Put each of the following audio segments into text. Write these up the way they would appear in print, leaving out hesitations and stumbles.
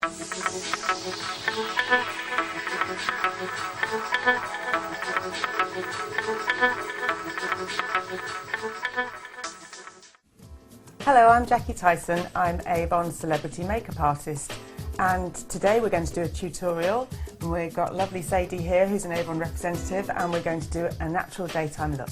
Hello, I'm Jackie Tyson. I'm a Bond celebrity makeup artist, and today we're going to do a tutorial. And we've got lovely Sadie here, who's an Avon representative, and we're going to do a natural daytime look.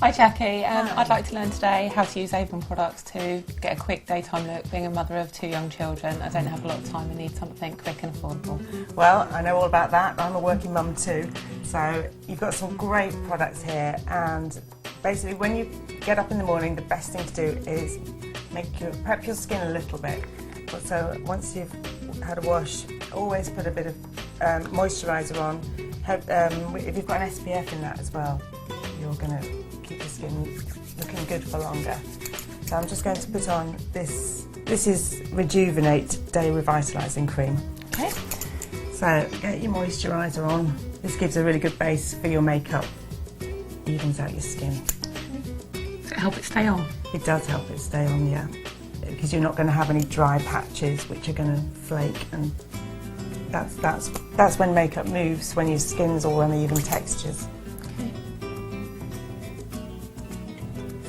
Hi Jackie, I'd like to learn today how to use Avon products to get a quick daytime look. Being a mother of 2 young children, I don't have a lot of time, I need something quick and affordable. Well, I know all about that. I'm a working mum too, so you've got some great products here, and basically when you get up in the morning, the best thing to do is prep your skin a little bit. So once you've had a wash, always put a bit of moisturiser on. If you've got an SPF in that as well, you're going to keep your skin looking good for longer. So I'm just going to put on this. This is Rejuvenate Day Revitalising Cream. Okay. So get your moisturiser on. This gives a really good base for your makeup. Evens out your skin. Does it help it stay on? It does help it stay on, yeah. Because you're not going to have any dry patches which are going to flake, and that's when makeup moves, when your skin's all uneven textures.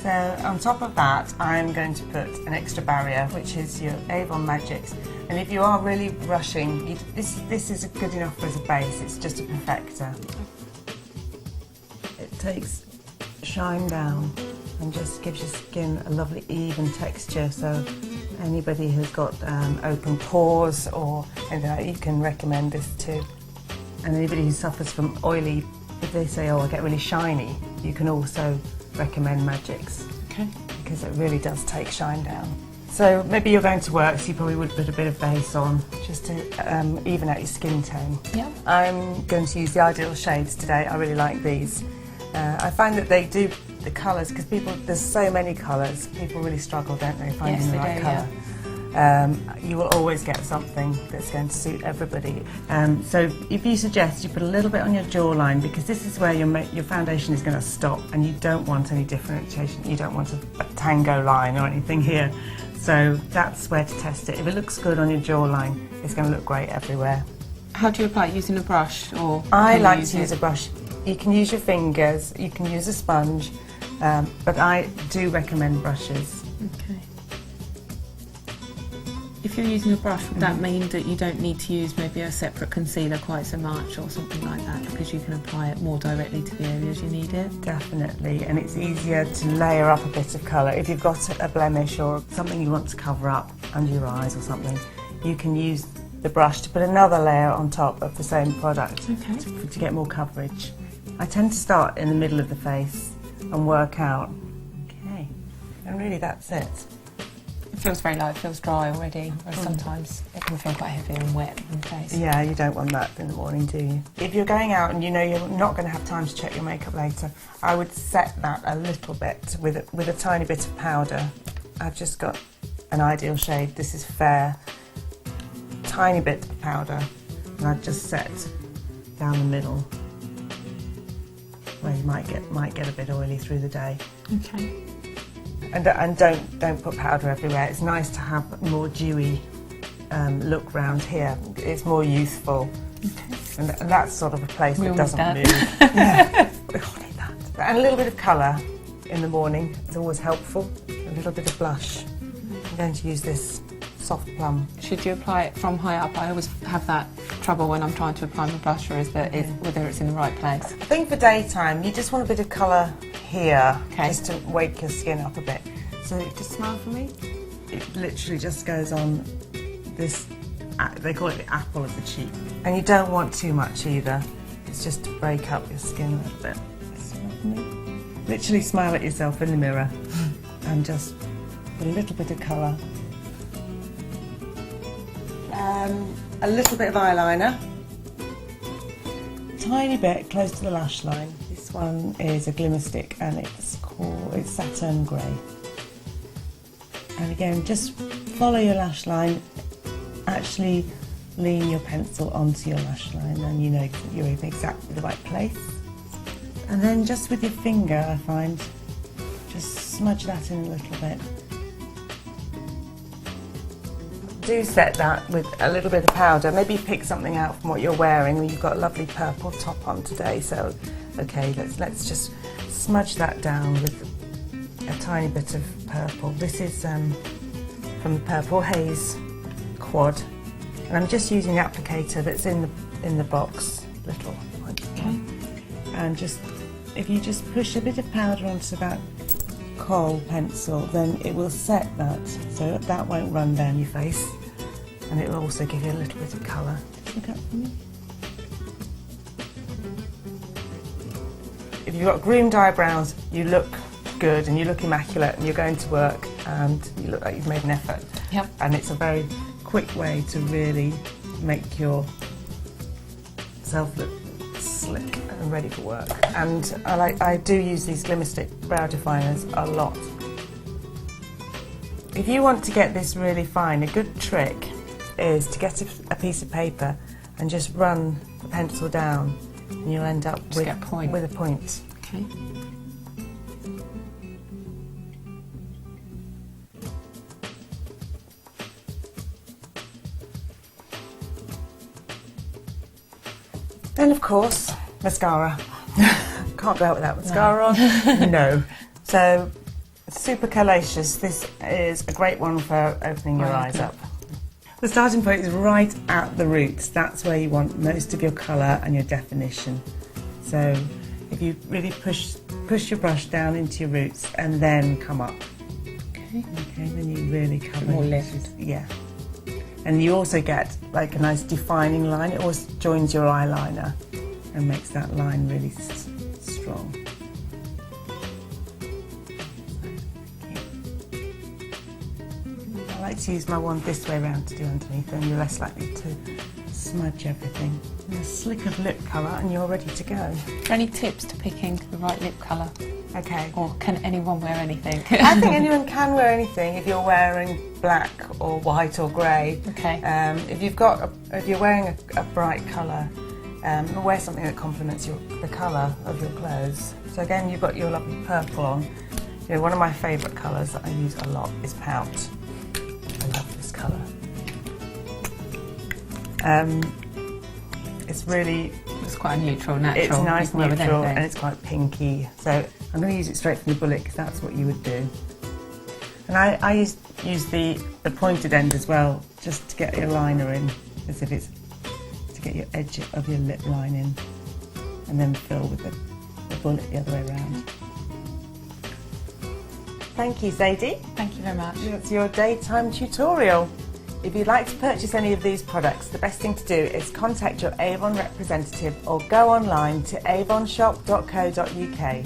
So on top of that, I'm going to put an extra barrier, which is your Avon Magics. And if you are really rushing, this is good enough as a base. It's just a perfector. It takes shine down and just gives your skin a lovely even texture. So anybody who's got open pores or anything like that, you can recommend this too. And anybody who suffers from oily, if they say, oh, I get really shiny, you can also recommend Magics. Okay. Because it really does take shine down. So maybe you're going to work, so you probably would put a bit of base on just to even out your skin tone. Yeah. I'm going to use the Ideal shades today. I really like these. I find that they do the colours, because there's so many colours, people really struggle, don't they, finding the right colour. Yeah. You will always get something that's going to suit everybody. So if you suggest you put a little bit on your jawline, because this is where your foundation is going to stop, and you don't want any differentiation. You don't want a tango line or anything here. So that's where to test it. If it looks good on your jawline, it's going to look great everywhere. How do you apply it? Using a brush, or I like to use a brush. You can use your fingers, you can use a sponge, but I do recommend brushes. Okay. If you're using a brush, would that mean that you don't need to use maybe a separate concealer quite so much or something like that, because you can apply it more directly to the areas you need it? Definitely, and it's easier to layer up a bit of colour. If you've got a blemish or something you want to cover up under your eyes or something, you can use the brush to put another layer on top of the same product. Okay. to get more coverage. I tend to start in the middle of the face and work out. Okay, and really that's it. It feels very light, it feels dry already, whereas sometimes it can feel quite heavy and wet in the face. Yeah, you don't want that in the morning, do you? If you're going out and you know you're not going to have time to check your makeup later, I would set that a little bit with a tiny bit of powder. I've just got an Ideal shade, this is fair, tiny bit of powder, and I've just set down the middle, where you might get a bit oily through the day. Okay. And don't put powder everywhere. It's nice to have a more dewy look round here. It's more youthful. Okay. And that's sort of a place We that all doesn't need move. Yeah, we all need that. And a little bit of colour in the morning is always helpful. A little bit of blush. I'm going to use this soft plum. Should you apply it from high up? I always have that trouble when I'm trying to apply my blusher, is that whether it's in the right place. I think for daytime, you just want a bit of colour here, okay, just to wake your skin up a bit. So just smile for me. It literally just goes on this, they call it the apple of the cheek. And you don't want too much either. It's just to break up your skin a little bit. Smile for me. Literally smile at yourself in the mirror and just put a little bit of colour. A little bit of eyeliner. Tiny bit close to the lash line. This one is a glimmer stick and it's Saturn Grey. And again, just follow your lash line. Actually lean your pencil onto your lash line and you know you're in exactly the right place. And then just with your finger, I find, just smudge that in a little bit. do set that with a little bit of powder. Maybe pick something out from what you're wearing. You've got a lovely purple top on today, so okay, let's just smudge that down with a tiny bit of purple. This is from the Purple Haze Quad, and I'm just using the applicator that's in the box, little one. Okay. And just if you just push a bit of powder onto that kohl pencil, then it will set that, so that won't run down your face, and it will also give you a little bit of colour. Look up for me. If you've got groomed eyebrows, you look good and you look immaculate, and you're going to work and you look like you've made an effort. Yep. And it's a very quick way to really make yourself look slick and ready for work. And I do use these Glimmer Stick brow definers a lot. If you want to get this really fine, a good trick is to get a piece of paper and just run the pencil down, and you'll end up with a point. Okay. Then of course, mascara. Can't go out without mascara on. No. So, super calacious. This is a great one for opening your eyes up. The starting point is right at the roots. That's where you want most of your colour and your definition. So, if you really push your brush down into your roots and then come up. Okay. Okay, then you really cover. More lift. Yeah. And you also get like a nice defining line. It always joins your eyeliner and makes that line really strong. I like to use my wand this way around to do underneath, and you're less likely to smudge everything. And a slick of lip colour and you're ready to go. Any tips to picking the right lip colour? Okay. Or can anyone wear anything? I think anyone can wear anything if you're wearing black or white or grey. Okay. If you're wearing a bright colour, wear something that complements the colour of your clothes. So again, you've got your lovely purple on. You know, one of my favourite colours that I use a lot is Pout. I love this colour. It's quite a neutral, natural. It's nice, neutral, and anything. it's quite pinky. So I'm going to use it straight from the bullet because that's what you would do. And I use the pointed end as well, just to get your liner in, as if it's to get your edge of your lip line in, and then fill with the bullet the other way around. Thank you, Zadie. Thank you very much. That's your daytime tutorial. If you'd like to purchase any of these products, the best thing to do is contact your Avon representative or go online to avonshop.co.uk.